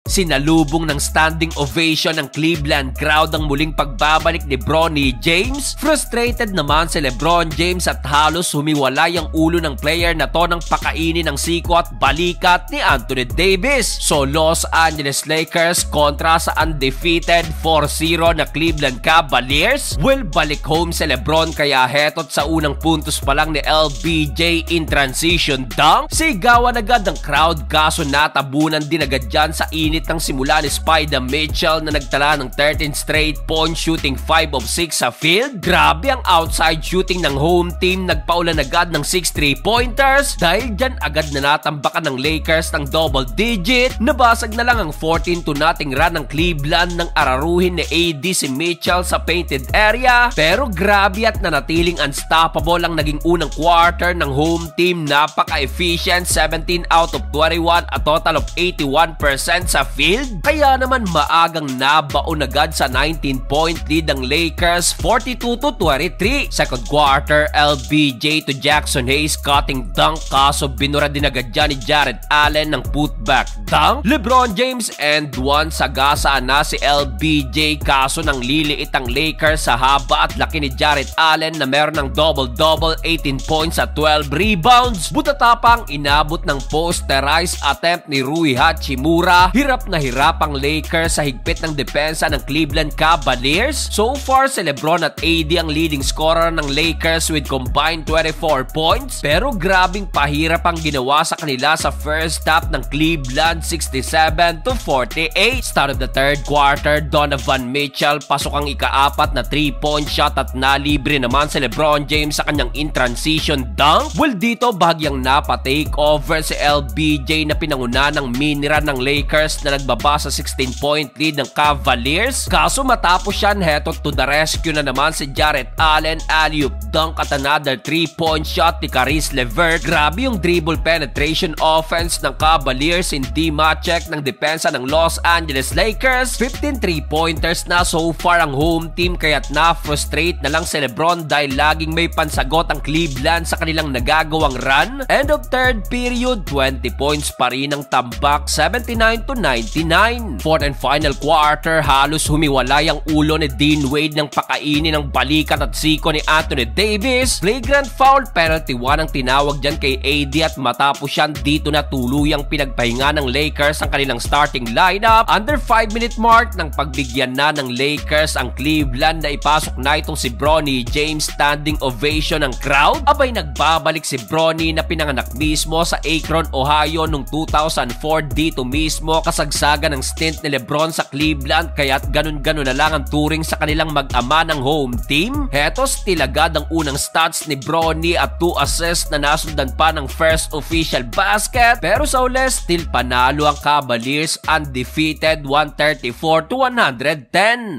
Sinalubong ng standing ovation ng Cleveland crowd ang muling pagbabalik ni Bronny James. Frustrated naman si LeBron James at halos humiwalay ang ulo ng player na to nang pakainin ng siko at balikat ni Anthony Davis. So Los Angeles Lakers kontra sa undefeated 4-0 na Cleveland Cavaliers. Will balik home si LeBron kaya heto't sa unang puntos pa lang ni LBJ in transition dunk. Sigawan agad ng crowd kaso natabunan din agad dyan sa init ng simula ni Spida Mitchell na nagtala ng 13 straight points shooting 5 of 6 sa field. Grabe ang outside shooting ng home team, nagpaulan agad ng 6 3-pointers dahil dyan agad na natambakan ng Lakers ng double digit. Nabasag na lang ang 14-0 run ng Cleveland nang araruhin ni AD si Mitchell sa painted area. Pero grabe at nanatiling unstoppable ang naging unang quarter ng home team. Napaka-efficient, 17 out of 21 a total of 81% sa field. Kaya naman maagang nabaon agad sa 19-point lead ng Lakers, 42-23. Second quarter, LBJ to Jackson Hayes cutting dunk kaso binura din agad dyan ni Jarrett Allen ng putback dunk. LeBron James and one sagasaan na si LBJ kaso nang liliit ang Lakers sa haba at laki ni Jarrett Allen na meron ng double-double, 18 points at 12 rebounds. Butatapang inabot ng posterized attempt ni Rui Hachimura. Hirap na hirap ang Lakers sa higpit ng depensa ng Cleveland Cavaliers. So far, si LeBron at AD ang leading scorer ng Lakers with combined 24 points. Pero grabing pahirap ang ginawa sa kanila sa first half ng Cleveland, 67-48. Start of the third quarter, Donovan Mitchell pasok ang ika-4 na 3-point shot at nalibre naman si LeBron James sa kanyang in-transition dunk. Well, dito bahagyang napa-take over si LBJ na pinanguna ng mini-run ng Lakers na nagbaba sa 16-point lead ng Cavaliers. Kaso matapos yan, heto to the rescue na naman si Jarrett Allen, alley-oop dunk at another 3-point shot ni Caris LeVert. Grabe yung dribble penetration offense ng Cavaliers, hindi ma-check ng depensa ng Los Angeles Lakers. 15 3-pointers na so far ang home team kaya't na-frustrate na lang si LeBron dahil laging may pansagot ang Cleveland sa kanilang nagagawang run. End of third period, 20 points pa rin ang tambak, 79-99. Fourth and final quarter, halos humiwalay ang ulo ni Dean Wade ng pakainin ng balikat at siko ni Anthony Davis. Flagrant foul, penalty 1 ang tinawag dyan kay AD at matapos yan dito na tuluyang pinagpahinga ng Lakers ang kanilang starting lineup. Under 5-minute mark nang pagbigyan na ng Lakers ang Cleveland na ipasok na itong si Bronny James, standing ovation ng crowd. Abay nagbabalik si Bronny na pinanganak mismo sa Akron, Ohio noong 2004, dito mismo kasagsagan ng stint ni LeBron sa Cleveland kaya't ganun-ganun na lang ang turing sa kanilang mag-ama ng home team. Heto still agad ang unang stats ni Bronny at 2 assists na nasundan pa ng first official basket. Pero sa uli still panalo ang Cavaliers, undefeated 134-110.